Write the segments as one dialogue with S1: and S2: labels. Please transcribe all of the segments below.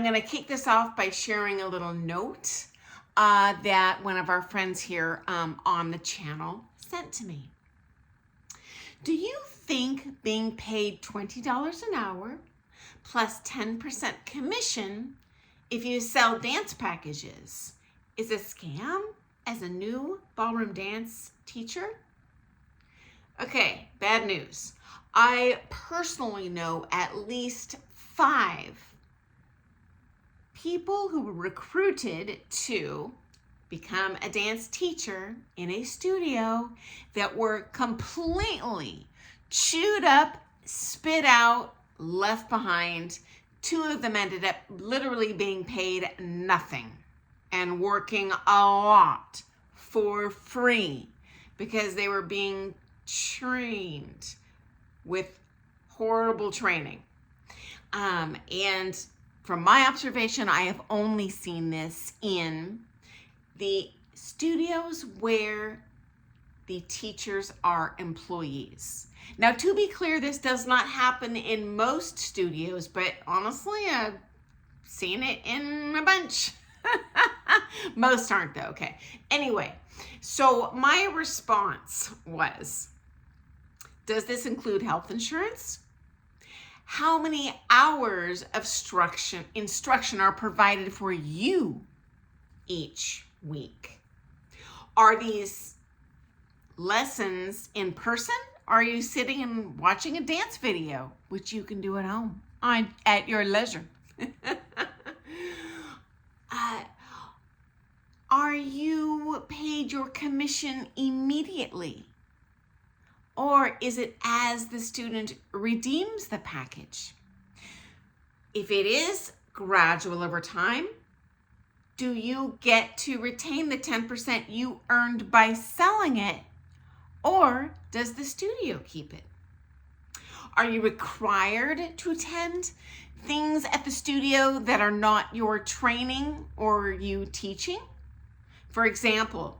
S1: I'm going to kick this off by sharing a little note that one of our friends here on the channel sent to me. Do you think being paid $20 an hour plus 10% commission if you sell dance packages is a scam as a new ballroom dance teacher? Okay, bad news. I personally know at least 5 people who were recruited to become a dance teacher in a studio that were completely chewed up, spit out, left behind. 2 of them ended up literally being paid nothing and working a lot for free because they were being trained with horrible training. And from my observation, I have only seen this in the studios where the teachers are employees. Now, to be clear, this does not happen in most studios, but honestly, I've seen it in a bunch. Most aren't though, okay. Anyway, so my response was, does this include health insurance? How many hours of instruction are provided for you each week? Are these lessons in person? Are you sitting and watching a dance video, which you can do at home at your leisure? Are you paid your commission immediately? Or is it as the student redeems the package? If it is gradual over time, do you get to retain the 10% you earned by selling it? Or does the studio keep it? Are you required to attend things at the studio that are not your training or you teaching? For example,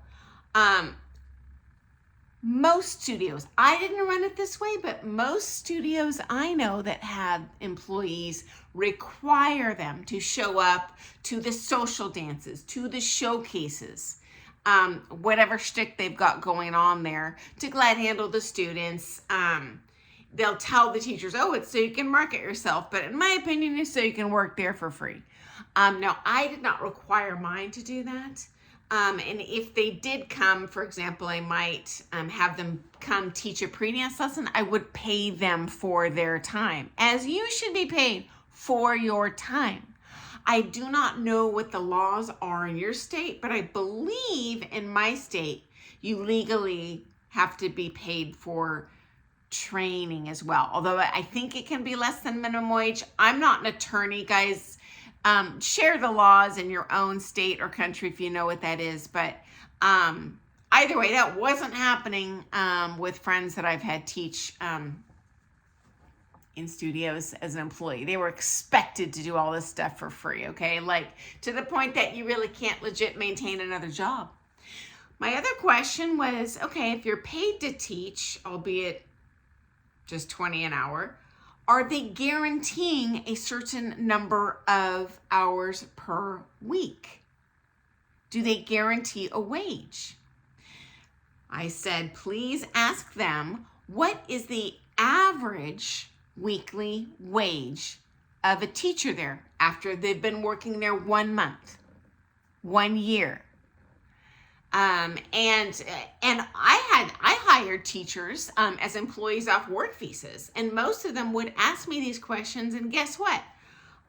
S1: most studios, I didn't run it this way, but most studios I know that have employees require them to show up to the social dances, to the showcases, whatever shtick they've got going on there to glad handle the students. They'll tell the teachers, oh, it's so you can market yourself, but in my opinion, it's so you can work there for free. Now, I did not require mine to do that. And if they did come, for example, I might have them come teach a pre-dance lesson. I would pay them for their time, as you should be paid for your time. I do not know what the laws are in your state, but I believe in my state, you legally have to be paid for training as well. Although I think it can be less than minimum wage. I'm not an attorney, guys. Share the laws in your own state or country if you know what that is. But either way, that wasn't happening with friends that I've had teach in studios as an employee. They were expected to do all this stuff for free, okay? Like to the point that you really can't legit maintain another job. My other question was, okay, if you're paid to teach, albeit just $20 an hour, are they guaranteeing a certain number of hours per week? Do they guarantee a wage? I said, please ask them, what is the average weekly wage of a teacher there after they've been working there 1 month, 1 year? And I hired teachers as employees off work visas, and most of them would ask me these questions, and guess what?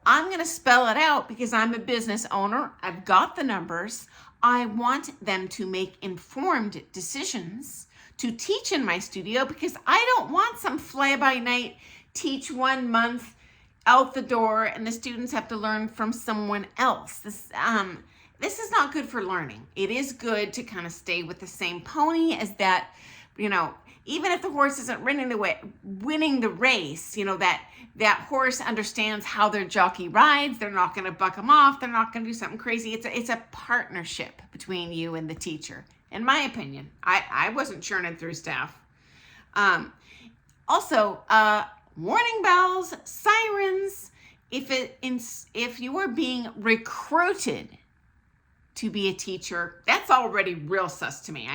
S1: I'm going to spell it out because I'm a business owner. I've got the numbers. I want them to make informed decisions to teach in my studio because I don't want some fly-by-night teach 1 month out the door and the students have to learn from someone else. This is not good for learning. It is good to kind of stay with the same pony as that, you know, even if the horse isn't winning the race, you know, that horse understands how their jockey rides. They're not going to buck them off. They're not going to do something crazy. It's a partnership between you and the teacher. In my opinion, I wasn't churning through staff. Also, warning bells, sirens. if you are being recruited to be a teacher, that's already real sus to me.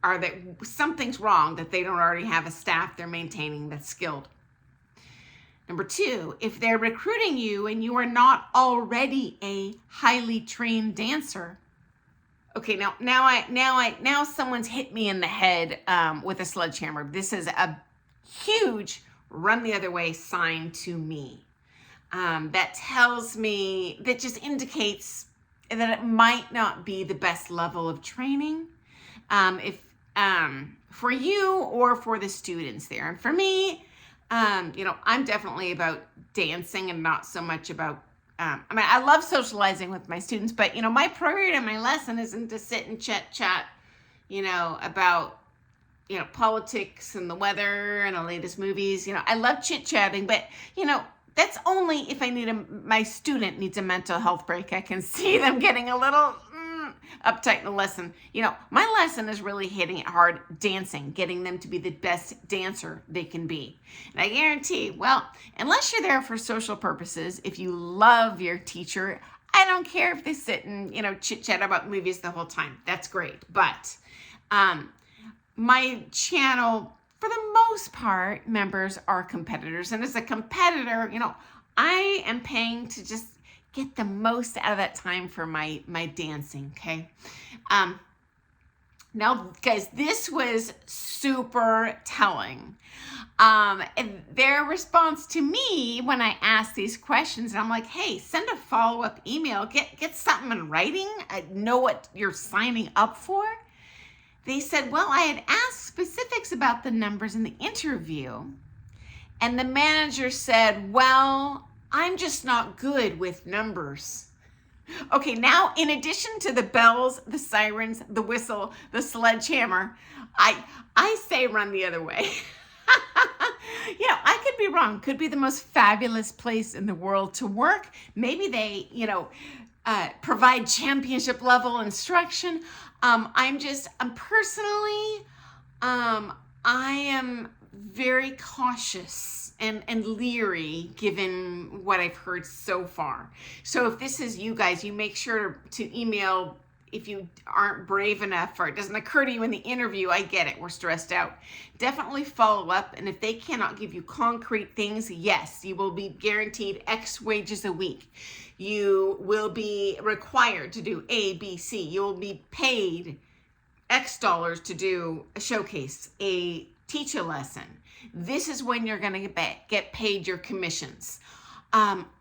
S1: That something's wrong that they don't already have a staff they're maintaining that's skilled. Number two, if they're recruiting you and you are not already a highly trained dancer, okay, now someone's hit me in the head with a sledgehammer. This is a huge run the other way sign to me. That tells me, that just indicates that it might not be the best level of training for you or for the students there. And for me, I'm definitely about dancing and not so much about, I love socializing with my students, but, my priority in my lesson isn't to sit and chat, about, politics and the weather and the latest movies. I love chit-chatting, but, that's only if my student needs a mental health break. I can see them getting a little uptight in the lesson. My lesson is really hitting it hard, dancing, getting them to be the best dancer they can be. And I guarantee, unless you're there for social purposes, if you love your teacher, I don't care if they sit and, chit-chat about movies the whole time. That's great. But my channel, for the most part, members are competitors. And as a competitor, I am paying to just get the most out of that time for my dancing, okay? Now, guys, this was super telling. And their response to me when I asked these questions, and I'm like, hey, send a follow-up email, get something in writing, know what you're signing up for. They said, well, I had asked specifics about the numbers in the interview, and the manager said, well, I'm just not good with numbers. Okay, now in addition to the bells, the sirens, the whistle, the sledgehammer, I say run the other way. I could be wrong. Could be the most fabulous place in the world to work. Maybe they, provide championship level instruction. I am very cautious and leery given what I've heard so far. So if this is you guys, you make sure to email if you aren't brave enough or it doesn't occur to you in the interview. I get it, we're stressed out. Definitely follow up, and if they cannot give you concrete things, yes, you will be guaranteed X wages a week. You will be required to do A, B, C. You will be paid X dollars to do a showcase, teach a lesson. This is when you're going to get paid your commissions.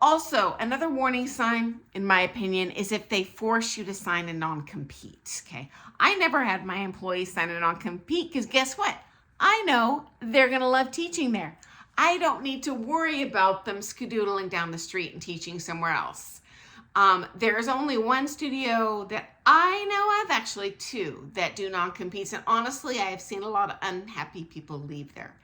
S1: Also, another warning sign, in my opinion, is if they force you to sign a non-compete, okay? I never had my employees sign a non-compete because guess what? I know they're going to love teaching there. I don't need to worry about them skedoodling down the street and teaching somewhere else. There's only one studio that I know of, actually two, that do non-competes. And honestly, I have seen a lot of unhappy people leave there.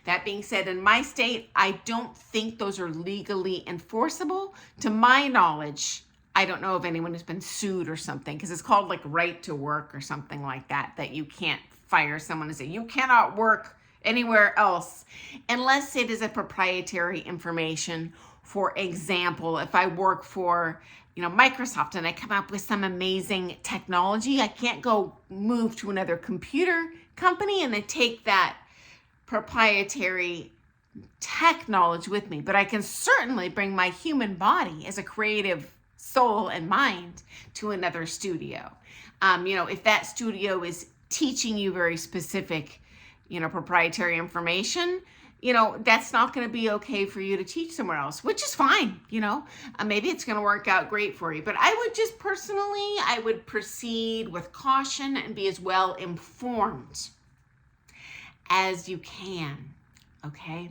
S1: That being said, in my state, I don't think those are legally enforceable. To my knowledge, I don't know of anyone who's been sued or something, because it's called like right to work or something like that, that you can't fire someone and say, you cannot work anywhere else unless it is a proprietary information. For example, if I work for Microsoft and I come up with some amazing technology, I can't go move to another computer company and then take that proprietary tech knowledge with me. But I can certainly bring my human body as a creative soul and mind to another studio. If that studio is teaching you very specific, proprietary information, that's not going to be okay for you to teach somewhere else, which is fine. Maybe it's going to work out great for you. But I would proceed with caution and be as well informed as you can. Okay.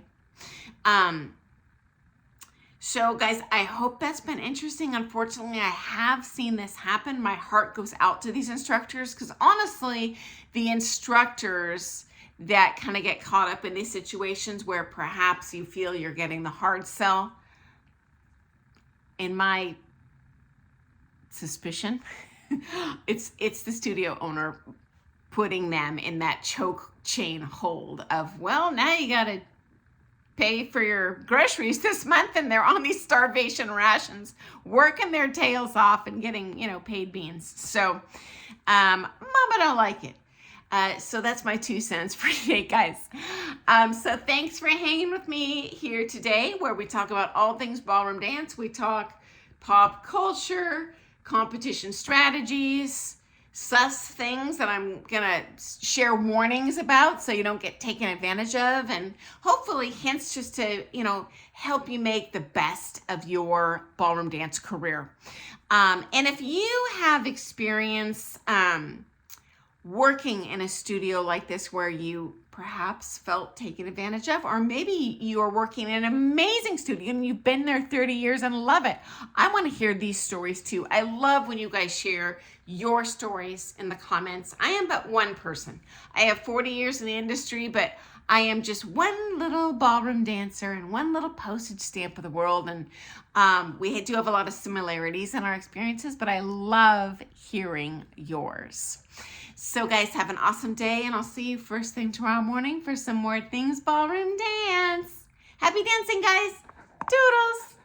S1: So guys, I hope that's been interesting. Unfortunately, I have seen this happen. My heart goes out to these instructors because honestly, the instructors that kind of get caught up in these situations where perhaps you feel you're getting the hard sell, in my suspicion, it's the studio owner putting them in that choke chain hold of, well, now you got to pay for your groceries this month, and they're on these starvation rations, working their tails off and getting, paid beans. So, Mama don't like it. So that's my 2 cents for today, guys. So thanks for hanging with me here today, where we talk about all things ballroom dance. We talk pop culture, competition strategies, sus things that I'm gonna share warnings about so you don't get taken advantage of, and hopefully hints just to help you make the best of your ballroom dance career. And if you have experience working in a studio like this where you perhaps felt taken advantage of, or maybe you are working in an amazing studio and you've been there 30 years and love it, I want to hear these stories too. I love when you guys share your stories in the comments. I am but one person. I have 40 years in the industry, but I am just one little ballroom dancer and one little postage stamp of the world. And we do have a lot of similarities in our experiences, but I love hearing yours. So guys, have an awesome day, and I'll see you first thing tomorrow morning for some more things ballroom dance. Happy dancing, guys. Doodles.